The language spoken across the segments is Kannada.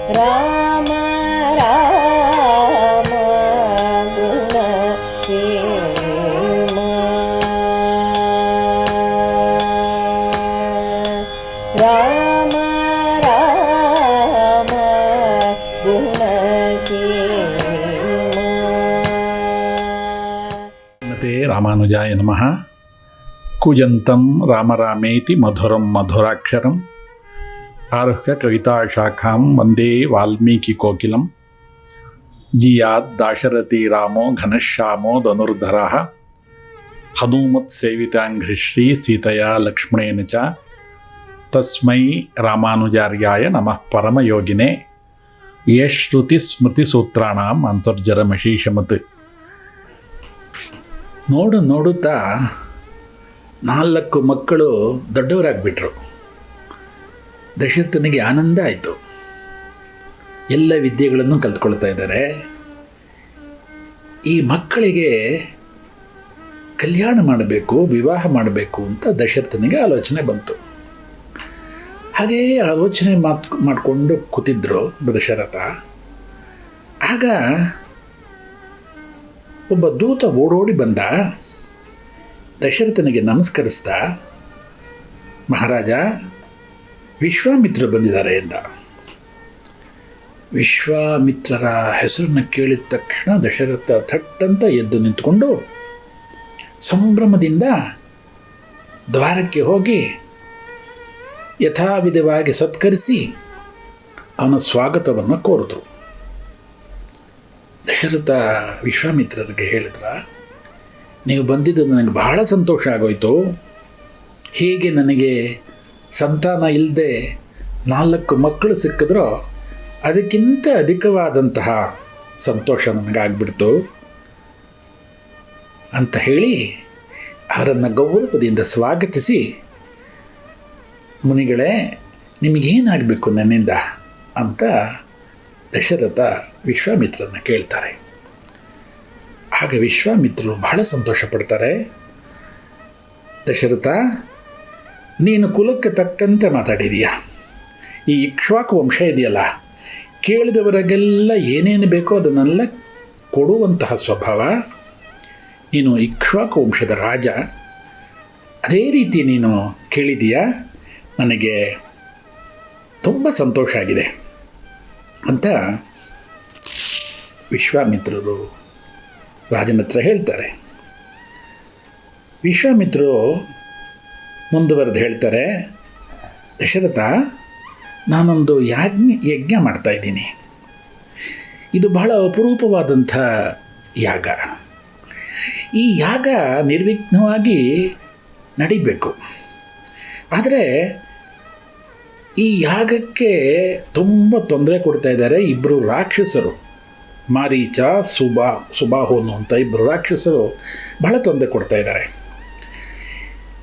ರಾಮ ರಾಮ ಗುಣ ಸೇಮ ರಾಮ ರಾಮ ಗುಣ ಸೇಮ. ಶ್ರೀಮತೆ ರಾಮಾನುಜಾಯ ನಮಃ. ಕೂಜಂತಂ ರಾಮರಾಮೇತಿ ಮಧುರಂ ಮಧುರಾಕ್ಷರಂ ಆರುಹ್ಯ ಕವಿತಾಶಾಖಾಂ ವಂದೇ ವಾಲ್ಮೀಕಿಕೋಕಿಲಂ. ಜಿಯಾತ್ ದಾಶರಥಿ ರಾಮೋ ಘನಶ್ಯಾಮೋ ಧನುರ್ಧರಃ ಹನುಮತ್ಸೇವಿತಾಂಘ್ರಿಶ್ರೀ ಸೀತೆಯಾ ಲಕ್ಷ್ಮಣೇನ ಚ ತಸ್ಮೈ ರಾಮಾನುಜಾರ್ಯಾಯ ನಮಃ ಪರಮಯೋಗಿನೇ ಯಶ್ರುತಿಸ್ಮೃತಿಸೂತ್ರಾಣಾಂ ಅಂತರ್ಜರಮಶೀಷಮತ್. ನೋಡುತ್ತಾ 4 ಮಕ್ಕಳು ದೊಡ್ಡವರಾಗ್ಬಿಟ್ರು. ದಶರಥನಿಗೆ ಆನಂದ ಆಯಿತು. ಎಲ್ಲ ವಿದ್ಯೆಗಳನ್ನು ಕಲ್ತ್ಕೊಳ್ತಾ ಇದ್ದಾರೆ. ಈ ಮಕ್ಕಳಿಗೆ ಕಲ್ಯಾಣ ಮಾಡಬೇಕು, ವಿವಾಹ ಮಾಡಬೇಕು ಅಂತ ದಶರಥನಿಗೆ ಆಲೋಚನೆ ಬಂತು. ಹಾಗೇ ಆಲೋಚನೆ ಮಾಡಿಕೊಂಡು ಕೂತಿದ್ರು ದಶರಥ. ಆಗ ಒಬ್ಬ ದೂತ ಓಡೋಡಿ ಬಂದ. ದಶರಥನಿಗೆ ನಮಸ್ಕರಿಸ್ದ. ಮಹಾರಾಜ, ವಿಶ್ವಾಮಿತ್ರರು ಬಂದಿದ್ದಾರೆ ಎಂದ. ವಿಶ್ವಾಮಿತ್ರರ ಹೆಸರನ್ನು ಕೇಳಿದ ತಕ್ಷಣ ದಶರಥ ಥಟ್ಟಂತ ಎದ್ದು ನಿಂತುಕೊಂಡು ಸಂಭ್ರಮದಿಂದ ದ್ವಾರಕ್ಕೆ ಹೋಗಿ ಯಥಾವಿಧವಾಗಿ ಸತ್ಕರಿಸಿ ಅವನ ಸ್ವಾಗತವನ್ನು ಕೋರಿದ್ರು. ದಶರಥ ವಿಶ್ವಾಮಿತ್ರರಿಗೆ ಹೇಳಿದ್ರ, ನೀವು ಬಂದಿದ್ದು ನನಗೆ ಬಹಳ ಸಂತೋಷ ಆಗೋಯ್ತು. ಹೇಗೆ ನನಗೆ ಸಂತಾನ ಇಲ್ಲದೆ 4 ಮಕ್ಕಳು ಸಿಕ್ಕಿದ್ರೋ ಅದಕ್ಕಿಂತ ಅಧಿಕವಾದಂತಹ ಸಂತೋಷ ನನಗಾಗ್ಬಿಡ್ತು ಅಂತ ಹೇಳಿ ಅವರನ್ನು ಗೌರವದಿಂದ ಸ್ವಾಗತಿಸಿ, ಮುನಿಗಳೇ ನಿಮಗೇನಾಗಬೇಕು ನನ್ನಿಂದ ಅಂತ ದಶರಥ ವಿಶ್ವಾಮಿತ್ರರನ್ನ ಕೇಳ್ತಾರೆ. ಆಗ ವಿಶ್ವಾಮಿತ್ರರು ಬಹಳ ಸಂತೋಷ ಪಡ್ತಾರೆ. ದಶರಥ, ನೀನು ಕುಲಕ್ಕೆ ತಕ್ಕಂತೆ ಮಾತಾಡಿದೀಯ. ಈ ಇಕ್ಷ್ವಾಕು ವಂಶ ಇದೆಯಲ್ಲ, ಕೇಳಿದವರಿಗೆಲ್ಲ ಏನೇನು ಬೇಕೋ ಅದನ್ನೆಲ್ಲ ಕೊಡುವಂತಹ ಸ್ವಭಾವ. ನೀನು ಇಕ್ಷ್ವಾಕು ವಂಶದ ರಾಜ, ಅದೇ ರೀತಿ ನೀನು ಕೇಳಿದೀಯ. ನನಗೆ ತುಂಬ ಸಂತೋಷ ಆಗಿದೆ ಅಂತ ವಿಶ್ವಾಮಿತ್ರರು ರಾಜನ ಹತ್ರ ಹೇಳ್ತಾರೆ. ವಿಶ್ವಾಮಿತ್ರರು ಮುಂದುವರೆದು ಹೇಳ್ತಾರೆ, ದಶರಥ, ನಾನೊಂದು ಯಜ್ಞ ಮಾಡ್ತಾಯಿದ್ದೀನಿ. ಇದು ಬಹಳ ಅಪರೂಪವಾದಂಥ ಯಾಗ. ಈ ಯಾಗ ನಿರ್ವಿಘ್ನವಾಗಿ ನಡಿಬೇಕು. ಆದರೆ ಈ ಯಾಗಕ್ಕೆ ತುಂಬ ತೊಂದರೆ ಕೊಡ್ತಾ ಇದ್ದಾರೆ 2 ರಾಕ್ಷಸರು. ಮಾರೀಚ, ಸುಬಾಹು ಅನ್ನುವಂಥ 2 ರಾಕ್ಷಸರು ಬಹಳ ತೊಂದರೆ ಕೊಡ್ತಾ ಇದ್ದಾರೆ.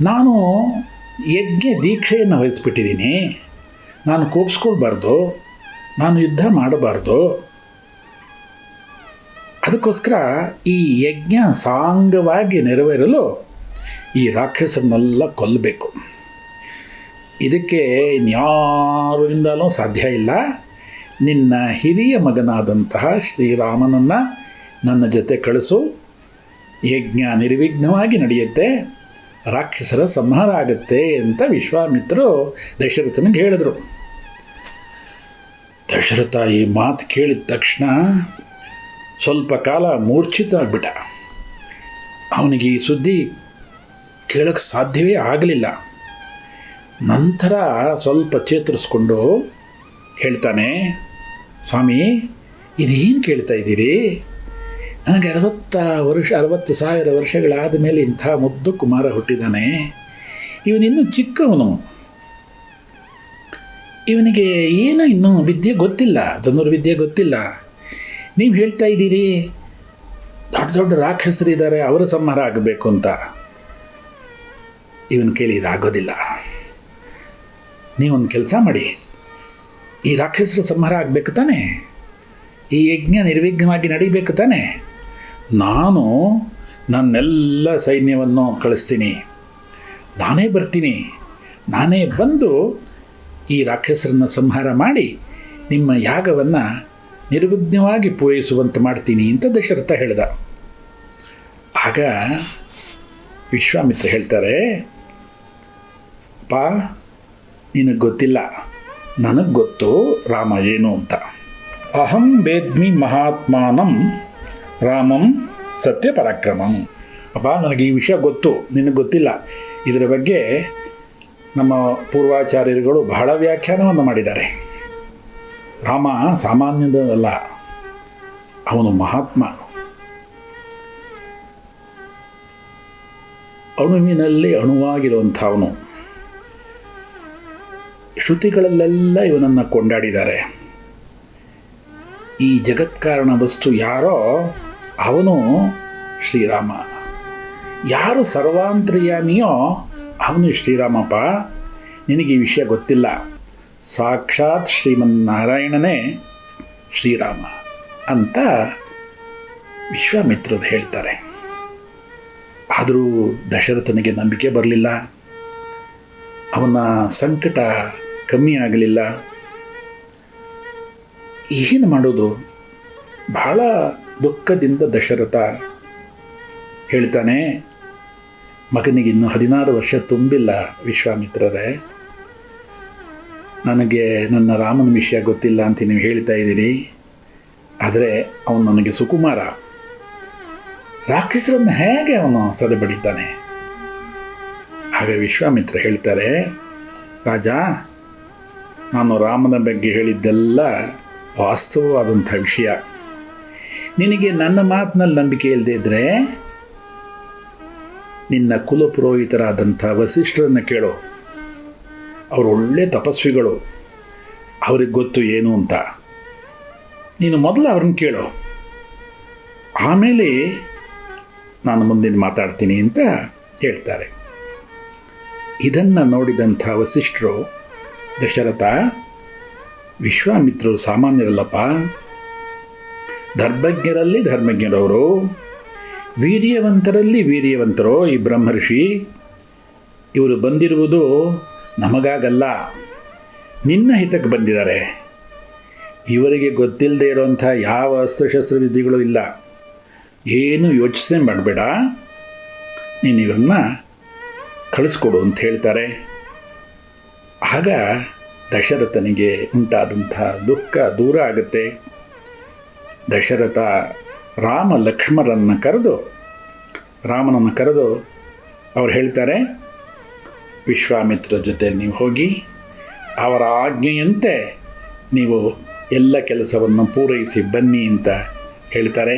ನಾನು ಯಜ್ಞ ದೀಕ್ಷೆಯನ್ನು ವಹಿಸ್ಬಿಟ್ಟಿದ್ದೀನಿ. ನಾನು ಕೋಪಿಸ್ಕೊಳ್ಬಾರ್ದು, ನಾನು ಯುದ್ಧ ಮಾಡಬಾರ್ದು. ಅದಕ್ಕೋಸ್ಕರ ಈ ಯಜ್ಞ ಸಾಂಗವಾಗಿ ನೆರವೇರಲು ಈ ರಾಕ್ಷಸರನ್ನೆಲ್ಲ ಕೊಲ್ಲಬೇಕು. ಇದಕ್ಕೆ ಇನ್ಯಾರಿಂದಲೂ ಸಾಧ್ಯ ಇಲ್ಲ. ನಿನ್ನ ಹಿರಿಯ ಮಗನಾದಂತಹ ಶ್ರೀರಾಮನನ್ನು ನನ್ನ ಜೊತೆ ಕಳಿಸು. ಯಜ್ಞ ನಿರ್ವಿಘ್ನವಾಗಿ ನಡೆಯುತ್ತೆ, ರಾಕ್ಷಸರ ಸಂಹಾರ ಆಗುತ್ತೆ ಅಂತ ವಿಶ್ವಾಮಿತ್ರರು ದಶರಥನಿಗೆ ಹೇಳಿದರು. ದಶರಥ ಈ ಮಾತು ಕೇಳಿದ ತಕ್ಷಣ ಸ್ವಲ್ಪ ಕಾಲ ಮೂರ್ಛಿತ ಆಗಿಬಿಟ್ಟ. ಅವನಿಗೆ ಈ ಸುದ್ದಿ ಕೇಳೋಕ್ಕೆ ಸಾಧ್ಯವೇ ಆಗಲಿಲ್ಲ. ನಂತರ ಸ್ವಲ್ಪ ಚೇತರಿಸ್ಕೊಂಡು ಹೇಳ್ತಾನೆ, ಸ್ವಾಮಿ, ಇದೇನು ಕೇಳ್ತಾ ಇದ್ದೀರಿ? ನನಗೆ 60,000 ವರ್ಷಗಳಾದ ಮೇಲೆ ಇಂಥ ಮುದ್ದು ಕುಮಾರ ಹುಟ್ಟಿದ್ದಾನೆ. ಇವನಿನ್ನೂ ಚಿಕ್ಕವನು. ಇವನಿಗೆ ಏನೋ ಇನ್ನೂ ವಿದ್ಯೆ ಗೊತ್ತಿಲ್ಲ, ಧನುರ್ವಿದ್ಯೆ ಗೊತ್ತಿಲ್ಲ. ನೀವು ಹೇಳ್ತಾ ಇದ್ದೀರಿ ದೊಡ್ಡ ದೊಡ್ಡ ರಾಕ್ಷಸರಿದ್ದಾರೆ, ಅವರ ಸಂಹಾರ ಆಗಬೇಕು ಅಂತ. ಇವನು ಕೇಳಿ ಇದಾಗೋದಿಲ್ಲ. ನೀವೊಂದು ಕೆಲಸ ಮಾಡಿ, ಈ ರಾಕ್ಷಸರ ಸಂಹಾರ ಆಗಬೇಕು ತಾನೆ, ಈ ಯಜ್ಞ ನಿರ್ವಿಘ್ನವಾಗಿ ನಡೀಬೇಕು ತಾನೆ. ನಾನು ನನ್ನೆಲ್ಲ ಸೈನ್ಯವನ್ನು ಕಳಿಸ್ತೀನಿ, ನಾನೇ ಬರ್ತೀನಿ. ನಾನೇ ಬಂದು ಈ ರಾಕ್ಷಸರನ್ನು ಸಂಹಾರ ಮಾಡಿ ನಿಮ್ಮ ಯಾಗವನ್ನು ನಿರ್ವಿಘ್ನವಾಗಿ ಪೂರೈಸುವಂತೆ ಮಾಡ್ತೀನಿ ಅಂತ ದಶರಥ ಹೇಳ್ದ. ಆಗ ವಿಶ್ವಾಮಿತ್ರ ಹೇಳ್ತಾರೆ, ಅಪ್ಪ ನಿನಗೆ ಗೊತ್ತಿಲ್ಲ, ನನಗೆ ಗೊತ್ತು ರಾಮ ಏನು ಅಂತ. ಅಹಂ ವೇದ್ಮಿ ಮಹಾತ್ಮಾನಂ ರಾಮಂ ಸತ್ಯ ಪರಾಕ್ರಮಂ. ಅಪ್ಪ ನನಗೆ ಈ ವಿಷಯ ಗೊತ್ತು, ನಿನಗೆ ಗೊತ್ತಿಲ್ಲ. ಇದರ ಬಗ್ಗೆ ನಮ್ಮ ಪೂರ್ವಾಚಾರ್ಯರುಗಳು ಬಹಳ ವ್ಯಾಖ್ಯಾನವನ್ನು ಮಾಡಿದ್ದಾರೆ. ರಾಮ ಸಾಮಾನ್ಯದಲ್ಲ, ಅವನು ಮಹಾತ್ಮ. ಅಣುವಿನಲ್ಲಿ ಅಣುವಾಗಿರುವಂಥವನು. ಶ್ರುತಿಗಳಲ್ಲೆಲ್ಲ ಇವನನ್ನು ಕೊಂಡಾಡಿದ್ದಾರೆ. ಈ ಜಗತ್ಕಾರಣ ವಸ್ತು ಯಾರೋ ಅವನು ಶ್ರೀರಾಮ. ಯಾರು ಸರ್ವಾಂತರ್ಯಾಮಿಯೋ ಅವನು ಶ್ರೀರಾಮಪ್ಪ. ನಿನಗೆ ಈ ವಿಷಯ ಗೊತ್ತಿಲ್ಲ. ಸಾಕ್ಷಾತ್ ಶ್ರೀಮನ್ನಾರಾಯಣನೇ ಶ್ರೀರಾಮ ಅಂತ ವಿಶ್ವಾಮಿತ್ರರು ಹೇಳ್ತಾರೆ. ಆದರೂ ದಶರಥನಿಗೆ ನಂಬಿಕೆ ಬರಲಿಲ್ಲ. ಅವನ ಸಂಕಟ ಕಮ್ಮಿ ಆಗಲಿಲ್ಲ. ಏನು ಮಾಡೋದು? ಬಹಳ ದುಃಖದಿಂದ ದಶರಥ ಹೇಳ್ತಾನೆ, ಮಗನಿಗೆ ಇನ್ನೂ 16 ವರ್ಷ ತುಂಬಿಲ್ಲ ವಿಶ್ವಾಮಿತ್ರರೇ. ನನಗೆ ನನ್ನ ರಾಮನ ವಿಷಯ ಗೊತ್ತಿಲ್ಲ ಅಂತ ನೀವು ಹೇಳ್ತಾ ಇದ್ದೀರಿ. ಆದರೆ ಅವನು ನನಗೆ ಸುಕುಮಾರ. ರಾಕ್ಷಸರನ್ನು ಹೇಗೆ ಅವನು ಸದೆಬಡಿತಾನೆ? ಹಾಗೆ ವಿಶ್ವಾಮಿತ್ರ ಹೇಳ್ತಾರೆ, ರಾಜ, ನಾನು ರಾಮನ ಬಗ್ಗೆ ಹೇಳಿದ್ದೆಲ್ಲ ವಾಸ್ತವವಾದಂಥ ವಿಷಯ. ನಿನಗೆ ನನ್ನ ಮಾತಿನಲ್ಲಿ ನಂಬಿಕೆ ಇಲ್ಲದೇ ಇದ್ದರೆ ನಿನ್ನ ಕುಲಪುರೋಹಿತರಾದಂಥ ವಸಿಷ್ಠರನ್ನು ಕೇಳು. ಅವರು ಒಳ್ಳೆ ತಪಸ್ವಿಗಳು, ಅವ್ರಿಗೆ ಗೊತ್ತು ಏನು ಅಂತ. ನೀನು ಮೊದಲು ಅವ್ರನ್ನ ಕೇಳು, ಆಮೇಲೆ ನಾನು ಮುಂದಿನ ಮಾತಾಡ್ತೀನಿ ಅಂತ ಹೇಳ್ತಾರೆ. ಇದನ್ನು ನೋಡಿದಂಥ ವಸಿಷ್ಠರು, ದಶರಥ, ವಿಶ್ವಾಮಿತ್ರರು ಸಾಮಾನ್ಯರಲ್ಲಪ್ಪ, ಧರ್ಮಜ್ಞರಲ್ಲಿ ಧರ್ಮಜ್ಞರವರು, ವೀರ್ಯವಂತರಲ್ಲಿ ವೀರ್ಯವಂತರು ಈ ಬ್ರಹ್ಮರ್ಷಿ. ಇವರು ಬಂದಿರುವುದು ನಮಗಾಗಲ್ಲ, ನಿನ್ನ ಹಿತಕ್ಕೆ ಬಂದಿದ್ದಾರೆ. ಇವರಿಗೆ ಗೊತ್ತಿಲ್ಲದೆ ಇರೋಂಥ ಯಾವ ಅಸ್ತ್ರಶಸ್ತ್ರ ವಿದ್ಯೆಗಳು ಇಲ್ಲ. ಏನು ಯೋಚನೆ ಮಾಡಬೇಡ, ನೀನು ಇವರನ್ನ ಕಳಿಸ್ಕೊಡು ಅಂತ ಹೇಳ್ತಾರೆ. ಆಗ ದಶರಥನಿಗೆ ಉಂಟಾದಂಥ ದುಃಖ ದೂರ ಆಗುತ್ತೆ. ದಶರಥ ರಾಮನನ್ನು ಕರೆದು ಅವ್ರು ಹೇಳ್ತಾರೆ, ವಿಶ್ವಾಮಿತ್ರ ಜೊತೆ ನೀವು ಹೋಗಿ ಅವರ ಆಜ್ಞೆಯಂತೆ ನೀವು ಎಲ್ಲ ಕೆಲಸವನ್ನು ಪೂರೈಸಿ ಬನ್ನಿ ಅಂತ ಹೇಳ್ತಾರೆ.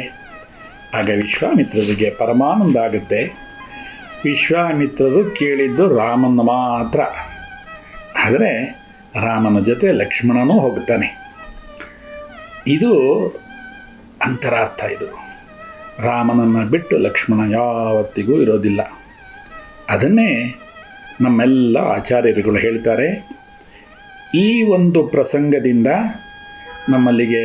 ಆಗ ವಿಶ್ವಾಮಿತ್ರರಿಗೆ ಪರಮಾನಂದ ಆಗುತ್ತೆ. ವಿಶ್ವಾಮಿತ್ರರು ಕೇಳಿದ್ದು ರಾಮನ ಮಾತ್ರ. ಆದರೆ ರಾಮನ ಜೊತೆ ಲಕ್ಷ್ಮಣನೂ ಹೋಗ್ತಾನೆ. ಇದು ಅಂತರಾರ್ಥ. ಇದು ರಾಮನನ್ನು ಬಿಟ್ಟು ಲಕ್ಷ್ಮಣ ಯಾವತ್ತಿಗೂ ಇರೋದಿಲ್ಲ. ಅದನ್ನೇ ನಮ್ಮೆಲ್ಲ ಆಚಾರ್ಯರುಗಳು ಹೇಳ್ತಾರೆ. ಈ ಒಂದು ಪ್ರಸಂಗದಿಂದ ನಮ್ಮಲ್ಲಿಗೆ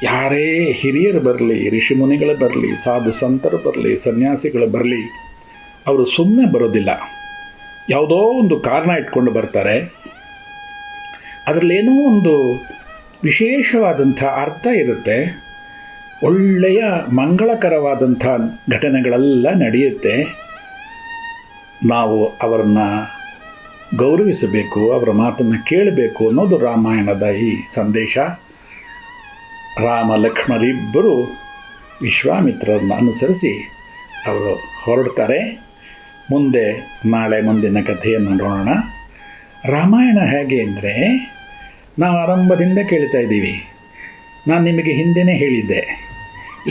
ಯಾರೇ ಹಿರಿಯರು ಬರಲಿ, ಋಷಿಮುನಿಗಳು ಬರಲಿ, ಸಾಧು ಸಂತರು ಬರಲಿ, ಸನ್ಯಾಸಿಗಳು ಬರಲಿ, ಅವರು ಸುಮ್ಮನೆ ಬರೋದಿಲ್ಲ. ಯಾವುದೋ ಒಂದು ಕಾರಣ ಇಟ್ಕೊಂಡು ಬರ್ತಾರೆ. ಅದರಲ್ಲೇನೋ ಒಂದು ವಿಶೇಷವಾದಂಥ ಅರ್ಥ ಇರುತ್ತೆ. ಒಳ್ಳೆಯ ಮಂಗಳಕರವಾದಂಥ ಘಟನೆಗಳೆಲ್ಲ ನಡೆಯುತ್ತೆ. ನಾವು ಅವರನ್ನು ಗೌರವಿಸಬೇಕು, ಅವರ ಮಾತನ್ನು ಕೇಳಬೇಕು ಅನ್ನೋದು ರಾಮಾಯಣದ ಈ ಸಂದೇಶ. ರಾಮ ಲಕ್ಷ್ಮಣರಿಬ್ಬರು ವಿಶ್ವಾಮಿತ್ರರನ್ನು ಅನುಸರಿಸಿ ಅವರು ಹೊರಡ್ತಾರೆ. ಮುಂದಿನ ಕಥೆಯನ್ನು ನೋಡೋಣ. ರಾಮಾಯಣ ಹೇಗೆ ಅಂದರೆ, ನಾವು ಆರಂಭದಿಂದ ಕೇಳ್ತಾ ಇದ್ದೀವಿ. ನಾನು ನಿಮಗೆ ಹಿಂದೆಯೇ ಹೇಳಿದ್ದೆ,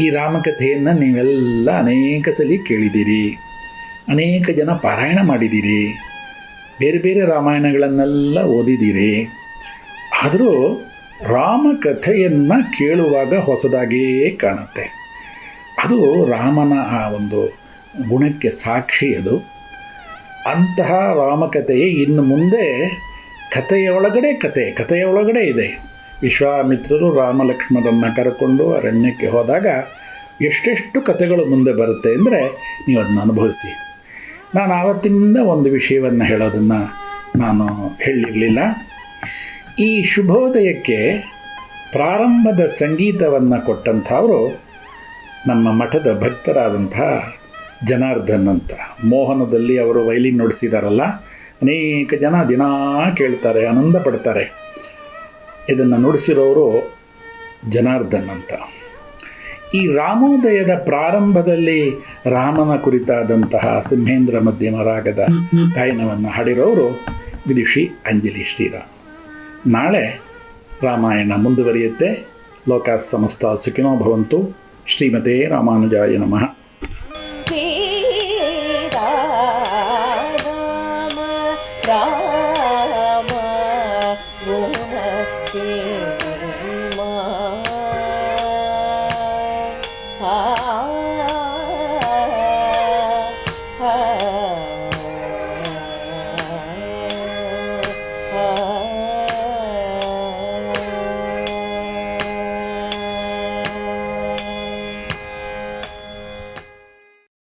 ಈ ರಾಮಕಥೆಯನ್ನು ನೀವೆಲ್ಲ ಅನೇಕ ಸಲ ಕೇಳಿದ್ದೀರಿ, ಅನೇಕ ಜನ ಪಾರಾಯಣ ಮಾಡಿದ್ದೀರಿ, ಬೇರೆ ಬೇರೆ ರಾಮಾಯಣಗಳನ್ನೆಲ್ಲ ಓದಿದ್ದೀರಿ. ಆದರೂ ರಾಮಕಥೆಯನ್ನು ಕೇಳುವಾಗ ಹೊಸದಾಗಿಯೇ ಕಾಣುತ್ತೆ. ಅದು ರಾಮನ ಆ ಒಂದು ಗುಣಕ್ಕೆ ಸಾಕ್ಷಿ. ಅದು ಅಂತಹ ರಾಮಕಥೆಯೇ ಇನ್ನು ಮುಂದೆ ಕಥೆಯ ಒಳಗಡೆ ಇದೆ. ವಿಶ್ವಾಮಿತ್ರರು ರಾಮ ಲಕ್ಷ್ಮಣರನ್ನು ಕರ್ಕೊಂಡು ಅರಣ್ಯಕ್ಕೆ ಹೋದಾಗ ಎಷ್ಟೆಷ್ಟು ಕಥೆಗಳು ಮುಂದೆ ಬರುತ್ತೆ ಅಂದರೆ ನೀವು ಅದನ್ನು ಅನುಭವಿಸಿ. ನಾನು ಆವತ್ತಿನಿಂದ ಒಂದು ವಿಷಯವನ್ನು ಹೇಳೋದನ್ನು ನಾನು ಹೇಳಿರಲಿಲ್ಲ. ಈ ಶುಭೋದಯಕ್ಕೆ ಪ್ರಾರಂಭದ ಸಂಗೀತವನ್ನು ಕೊಟ್ಟಂಥವರು ನಮ್ಮ ಮಠದ ಭಕ್ತರಾದಂಥ ಜನಾರ್ದನ್ ಅಂತ. ಮೋಹನದಲ್ಲಿ ಅವರು ವೈಲಿನ್ ನುಡಿಸಿದಾರಲ್ಲ, ಅನೇಕ ಜನ ದಿನಾ ಕೇಳ್ತಾರೆ, ಆನಂದ ಪಡ್ತಾರೆ. ಇದನ್ನು ನುಡಿಸಿರೋರು ಜನಾರ್ದನ್ ಅಂತ. ಈ ರಾಮೋದಯದ ಪ್ರಾರಂಭದಲ್ಲಿ ರಾಮನ ಕುರಿತಾದಂತಹ ಸಿಂಹೇಂದ್ರ ಮಧ್ಯಮ ರಾಗದ ಗಾಯನವನ್ನು ಹಾಡಿರೋರು ವಿದುಷಿ ಅಂಜಲಿ ಶ್ರೀರಾಮ್. ನಾಳೆ ರಾಮಾಯಣ ಮುಂದುವರಿಯುತ್ತೆ. ಲೋಕ ಸಮಸ್ತ ಸುಖಿನೋ ಭವಂತು. ಶ್ರೀಮತೆ ರಾಮಾನುಜಾಯ ನಮಃ.